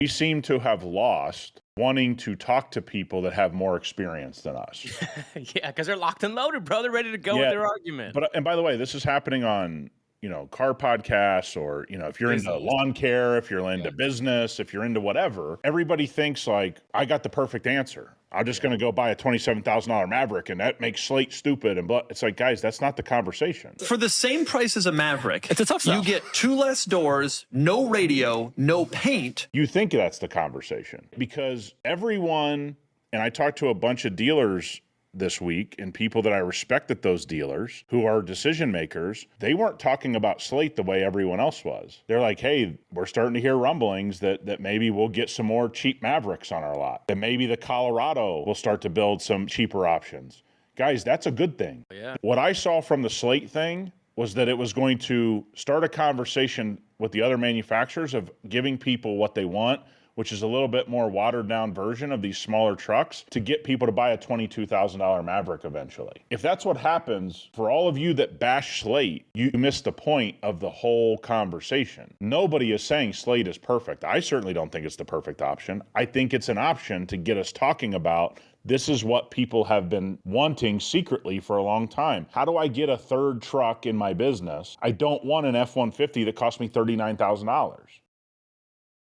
We seem to have lost wanting to talk to people that have more experience than us. Yeah, because they're locked and loaded, bro. They're ready to go with their argument. And by the way, this is happening on, car podcasts, or, if you're into Business. lawn care, if you're into business, if you're into whatever, everybody thinks like, I got the perfect answer. I'm just going to go buy a $27,000 Maverick and that makes Slate stupid. And it's like, guys, that's not the conversation. For the same price as a Maverick, it's a tough sell. You get 2 less doors, no radio, no paint. You think that's the conversation because everyone, and I talked to a bunch of dealers this week and people that I respect at those dealers who are decision makers, they weren't talking about Slate the way everyone else was. They're like, hey, we're starting to hear rumblings that maybe we'll get some more cheap Mavericks on our lot, that maybe the Colorado will start to build some cheaper options. Guys, that's a good thing. Yeah. What I saw from the Slate thing was that it was going to start a conversation with the other manufacturers of giving people what they want, which is a little bit more watered down version of these smaller trucks to get people to buy a $22,000 Maverick eventually. If that's what happens, for all of you that bash Slate, you missed the point of the whole conversation. Nobody is saying Slate is perfect. I certainly don't think it's the perfect option. I think it's an option to get us talking about this is what people have been wanting secretly for a long time. How do I get a third truck in my business? I don't want an F-150 that costs me $39,000.